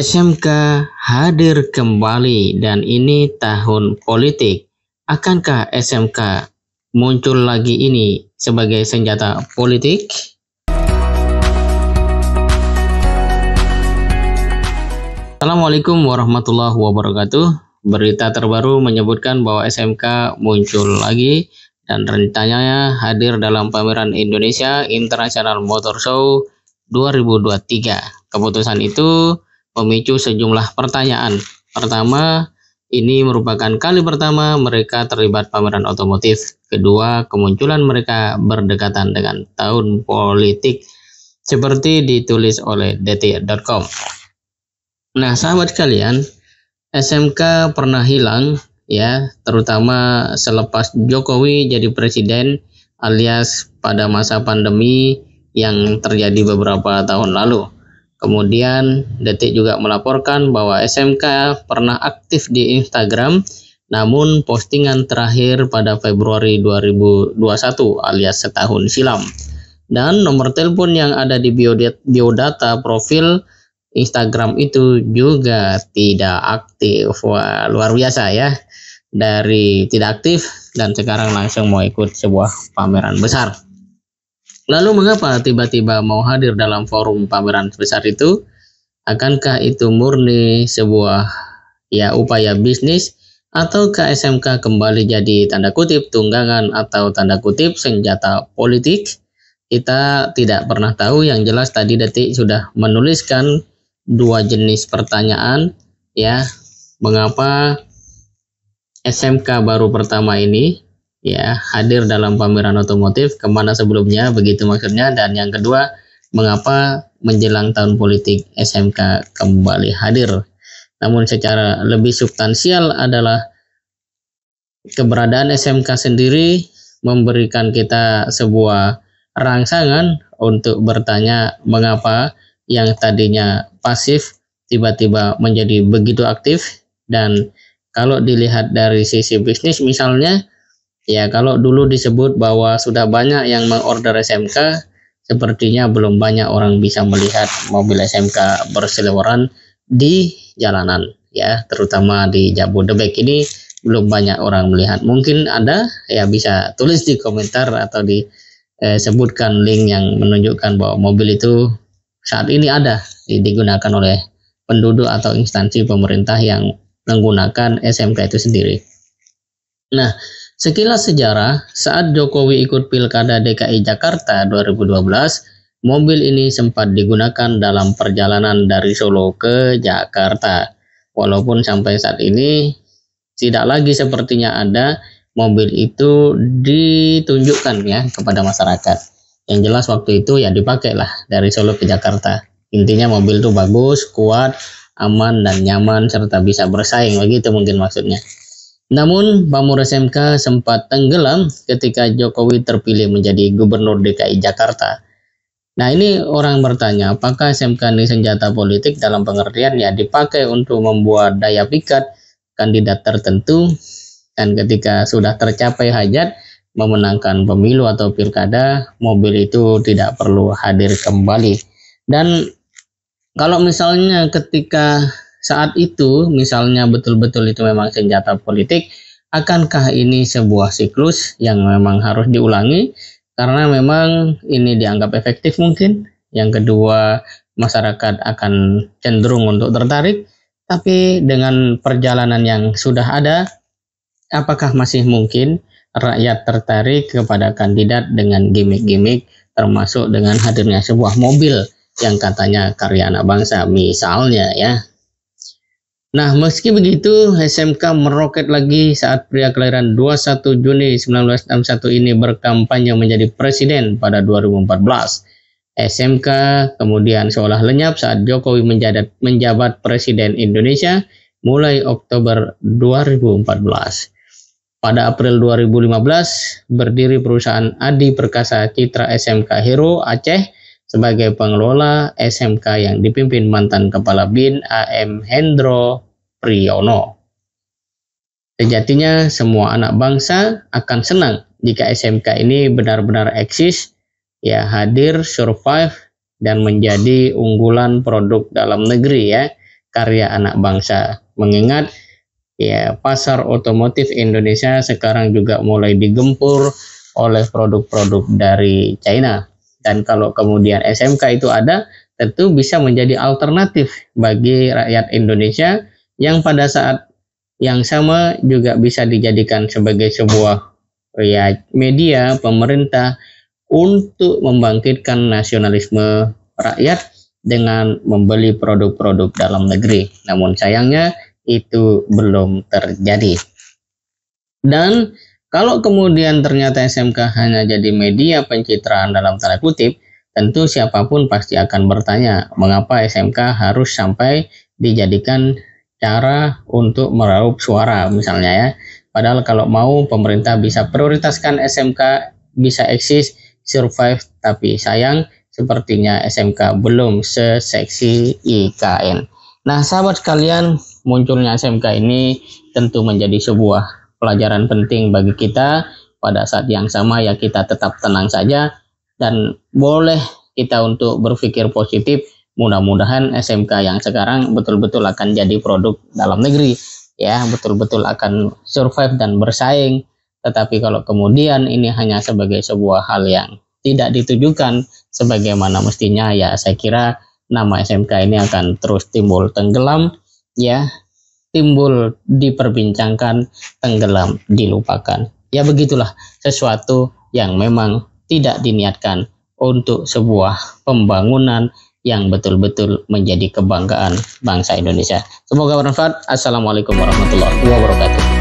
SMK hadir kembali dan ini tahun politik. Akankah SMK muncul lagi ini sebagai senjata politik? Assalamualaikum warahmatullahi wabarakatuh. Berita terbaru menyebutkan bahwa SMK muncul lagi dan rencananya hadir dalam pameran Indonesia International Motor Show 2023. Keputusan itu memicu sejumlah pertanyaan. Pertama, ini merupakan kali pertama mereka terlibat pameran otomotif. Kedua, kemunculan mereka berdekatan dengan tahun politik seperti ditulis oleh detik.com. Nah, sahabat sekalian, SMK pernah hilang ya, terutama selepas Jokowi jadi presiden alias pada masa pandemi yang terjadi beberapa tahun lalu. Kemudian Detik juga melaporkan bahwa SMK pernah aktif di Instagram, namun postingan terakhir pada Februari 2021 alias setahun silam. Dan nomor telepon yang ada di biodata profil Instagram itu juga tidak aktif. Wah, luar biasa ya. Dari tidak aktif dan sekarang langsung mau ikut sebuah pameran besar. Lalu mengapa tiba-tiba mau hadir dalam forum pameran sebesar itu? Akankah itu murni sebuah upaya bisnis, ataukah SMK kembali jadi tanda kutip tunggangan atau tanda kutip senjata politik? Kita tidak pernah tahu. Yang jelas tadi Detik sudah menuliskan dua jenis pertanyaan ya, mengapa SMK baru pertama ini hadir dalam pameran otomotif, kemana sebelumnya, begitu maksudnya. Dan yang kedua, mengapa menjelang tahun politik SMK kembali hadir. Namun secara lebih substansial adalah keberadaan SMK sendiri memberikan kita sebuah rangsangan untuk bertanya mengapa yang tadinya pasif tiba-tiba menjadi begitu aktif. Dan kalau dilihat dari sisi bisnis misalnya, kalau dulu disebut bahwa sudah banyak yang mengorder SMK, sepertinya belum banyak orang bisa melihat mobil SMK berseliweran di jalanan ya, terutama di Jabodebek ini belum banyak orang melihat. Mungkin ada bisa tulis di komentar atau disebutkan link yang menunjukkan bahwa mobil itu saat ini ada digunakan oleh penduduk atau instansi pemerintah yang menggunakan SMK itu sendiri. Nah, sekilas sejarah, saat Jokowi ikut Pilkada DKI Jakarta 2012, mobil ini sempat digunakan dalam perjalanan dari Solo ke Jakarta. Walaupun sampai saat ini tidak lagi sepertinya ada mobil itu ditunjukkan kepada masyarakat. Yang jelas waktu itu dipakailah dari Solo ke Jakarta. Intinya mobil itu bagus, kuat, aman dan nyaman serta bisa bersaing, begitu mungkin maksudnya. Namun pamor SMK sempat tenggelam ketika Jokowi terpilih menjadi Gubernur DKI Jakarta. Nah, ini orang bertanya, apakah SMK ini senjata politik dalam pengertian dipakai untuk membuat daya pikat kandidat tertentu, dan ketika sudah tercapai hajat memenangkan pemilu atau pilkada, mobil itu tidak perlu hadir kembali. Dan kalau misalnya ketika saat itu misalnya betul-betul itu memang senjata politik, akankah ini sebuah siklus yang memang harus diulangi karena memang ini dianggap efektif mungkin? Yang kedua, masyarakat akan cenderung untuk tertarik. Tapi dengan perjalanan yang sudah ada, apakah masih mungkin rakyat tertarik kepada kandidat dengan gimmick-gimmick, termasuk dengan hadirnya sebuah mobil yang katanya karya anak bangsa misalnya ya. Nah, meski begitu, SMK meroket lagi saat pria kelahiran 21 Juni 1961 ini berkampanye menjadi presiden pada 2014. SMK kemudian seolah lenyap saat Jokowi menjabat presiden Indonesia mulai Oktober 2014. Pada April 2015, berdiri perusahaan Adi Perkasa Citra SMK Hero Aceh sebagai pengelola SMK yang dipimpin mantan Kepala BIN AM Hendro Priyono. Sejatinya semua anak bangsa akan senang jika SMK ini benar-benar eksis, hadir, survive, dan menjadi unggulan produk dalam negeri karya anak bangsa. Mengingat ya pasar otomotif Indonesia sekarang juga mulai digempur oleh produk-produk dari China. Dan kalau kemudian SMK itu ada, tentu bisa menjadi alternatif bagi rakyat Indonesia yang pada saat yang sama juga bisa dijadikan sebagai sebuah ya media pemerintah untuk membangkitkan nasionalisme rakyat dengan membeli produk-produk dalam negeri. Namun sayangnya itu belum terjadi. Dan kalau kemudian ternyata SMK hanya jadi media pencitraan dalam tanda kutip, tentu siapapun pasti akan bertanya, mengapa SMK harus sampai dijadikan cara untuk meraup suara misalnya ya. Padahal kalau mau pemerintah bisa prioritaskan SMK bisa eksis, survive, tapi sayang sepertinya SMK belum seseksi IKN. Nah sahabat sekalian, munculnya SMK ini tentu menjadi sebuah pelajaran penting bagi kita. Pada saat yang sama ya kita tetap tenang saja dan boleh kita untuk berpikir positif. Mudah-mudahan SMK yang sekarang betul-betul akan jadi produk dalam negeri ya, betul-betul akan survive dan bersaing. Tetapi kalau kemudian ini hanya sebagai sebuah hal yang tidak ditujukan sebagaimana mestinya, ya saya kira nama SMK ini akan terus timbul tenggelam ya, timbul diperbincangkan, tenggelam dilupakan. Ya begitulah sesuatu yang memang tidak diniatkan untuk sebuah pembangunan yang betul-betul menjadi kebanggaan bangsa Indonesia. Semoga bermanfaat. Assalamualaikum warahmatullahi wabarakatuh.